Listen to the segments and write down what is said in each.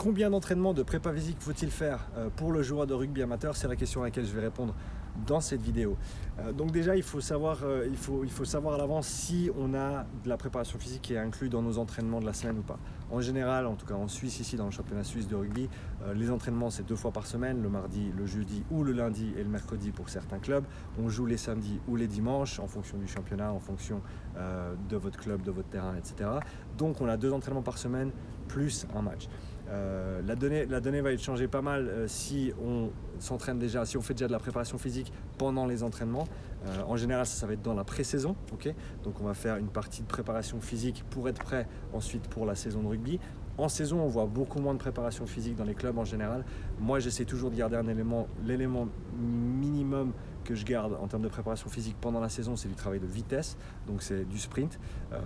Combien d'entraînements de prépa physique faut-il faire pour le joueur de rugby amateur? C'est la question à laquelle je vais répondre dans cette vidéo. Donc déjà, il faut savoir à l'avance si on a de la préparation physique qui est inclue dans nos entraînements de la semaine ou pas. En général, en tout cas en Suisse, ici dans le championnat suisse de rugby, les entraînements c'est 2 fois par semaine, le mardi, le jeudi ou le lundi et le mercredi pour certains clubs. On joue les samedis ou les dimanches en fonction du championnat, en fonction de votre club, de votre terrain, etc. Donc on a 2 entraînements par semaine plus un match. La donnée va être changée pas mal si on s'entraîne déjà, si on fait déjà de la préparation physique pendant les entraînements. En général, ça va être dans la pré-saison. Donc on va faire une partie de préparation physique pour être prêt ensuite pour la saison de rugby. En saison, on voit beaucoup moins de préparation physique dans les clubs en général. Moi, j'essaie toujours de garder l'élément minimum que je garde en termes de préparation physique pendant la saison, c'est du travail de vitesse, donc c'est du sprint,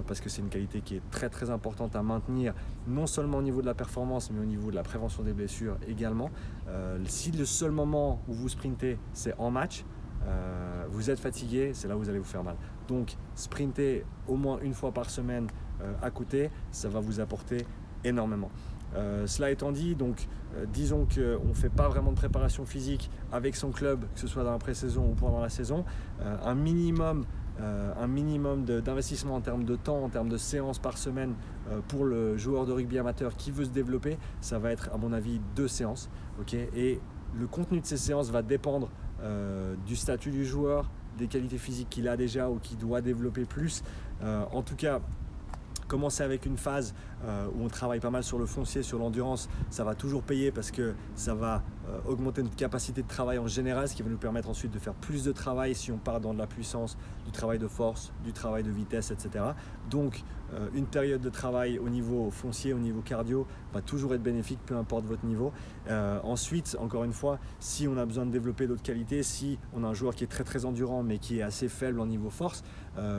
parce que c'est une qualité qui est très très importante à maintenir, non seulement au niveau de la performance, mais au niveau de la prévention des blessures également. Si le seul moment où vous sprintez, c'est en match, vous êtes fatigué, c'est là où vous allez vous faire mal. Donc sprinter au moins une fois par semaine à côté, ça va vous apporter énormément. Cela étant dit, donc disons qu'on ne fait pas vraiment de préparation physique avec son club, que ce soit dans la pré-saison ou pendant la saison, un minimum d'investissement en termes de temps, en termes de séances par semaine pour le joueur de rugby amateur qui veut se développer, ça va être à mon avis 2 séances. Et le contenu de ces séances va dépendre du statut du joueur, des qualités physiques qu'il a déjà ou qu'il doit développer plus. En tout cas, commencer avec une phase où on travaille pas mal sur le foncier, sur l'endurance, ça va toujours payer parce que ça va augmenter notre capacité de travail en général, ce qui va nous permettre ensuite de faire plus de travail si on part dans de la puissance, du travail de force, du travail de vitesse, etc. Donc une période de travail au niveau foncier, au niveau cardio va toujours être bénéfique, peu importe votre niveau. Ensuite, encore une fois, si on a besoin de développer d'autres qualités, si on a un joueur qui est très très endurant mais qui est assez faible en niveau force,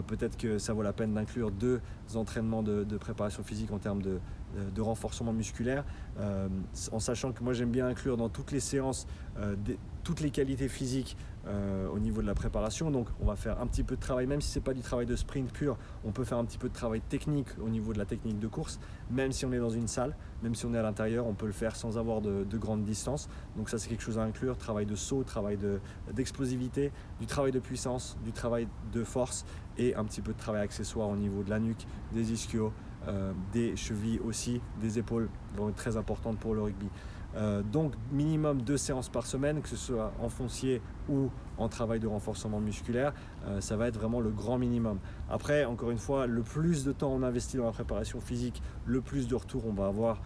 peut-être que ça vaut la peine d'inclure 2 entraînements de préparation physique en termes de renforcement musculaire, en sachant que moi j'aime bien inclure dans toutes les séances toutes les qualités physiques au niveau de la préparation. Donc on va faire un petit peu de travail, même si ce n'est pas du travail de sprint pur, on peut faire un petit peu de travail technique au niveau de la technique de course, même si on est dans une salle, même si on est à l'intérieur, on peut le faire sans avoir de grande distance. Donc ça c'est quelque chose à inclure, travail de saut, travail d'explosivité, du travail de puissance, du travail de force et un petit peu de travail accessoire au niveau de la nuque, des ischios, des chevilles aussi, des épaules vont être très importantes pour le rugby. Donc minimum 2 séances par semaine, que ce soit en foncier ou en travail de renforcement musculaire, ça va être vraiment le grand minimum. Après, encore une fois, le plus de temps on investit dans la préparation physique, le plus de retour on va avoir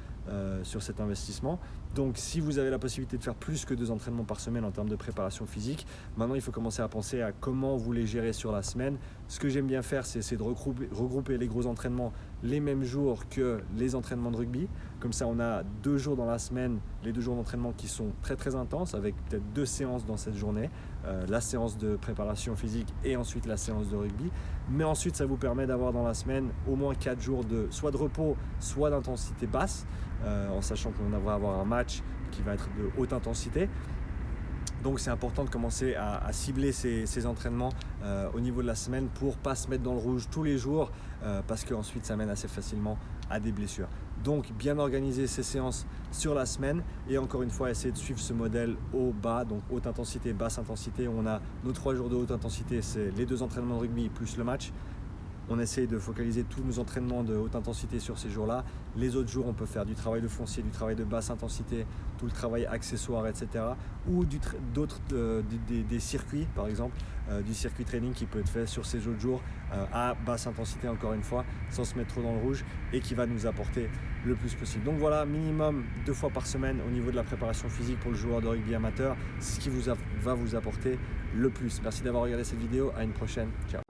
sur cet investissement. Donc si vous avez la possibilité de faire plus que 2 entraînements par semaine en termes de préparation physique, maintenant il faut commencer à penser à comment vous les gérez sur la semaine. Ce que j'aime bien faire, c'est de regrouper les gros entraînements les mêmes jours que les entraînements de rugby. Comme ça on a 2 jours dans la semaine, les 2 jours d'entraînement qui sont très très intenses, avec peut-être 2 séances dans cette journée, la séance de préparation physique et ensuite la séance de rugby. Mais ensuite ça vous permet d'avoir dans la semaine au moins 4 jours soit de repos, soit d'intensité basse, en sachant qu'on va avoir un match qui va être de haute intensité. Donc c'est important de commencer à cibler ces entraînements au niveau de la semaine pour ne pas se mettre dans le rouge tous les jours, parce qu'ensuite ça mène assez facilement à des blessures. Donc bien organiser ces séances sur la semaine et encore une fois essayer de suivre ce modèle haut bas, donc haute intensité, basse intensité. On a nos 3 jours de haute intensité, c'est les 2 entraînements de rugby plus le match. On essaye de focaliser tous nos entraînements de haute intensité sur ces jours-là. Les autres jours, on peut faire du travail de foncier, du travail de basse intensité, tout le travail accessoire, etc. Ou des circuits, par exemple, du circuit training qui peut être fait sur ces autres jours à basse intensité, encore une fois, sans se mettre trop dans le rouge et qui va nous apporter le plus possible. Donc voilà, minimum 2 fois par semaine au niveau de la préparation physique pour le joueur de rugby amateur. C'est ce qui va vous apporter le plus. Merci d'avoir regardé cette vidéo. À une prochaine. Ciao.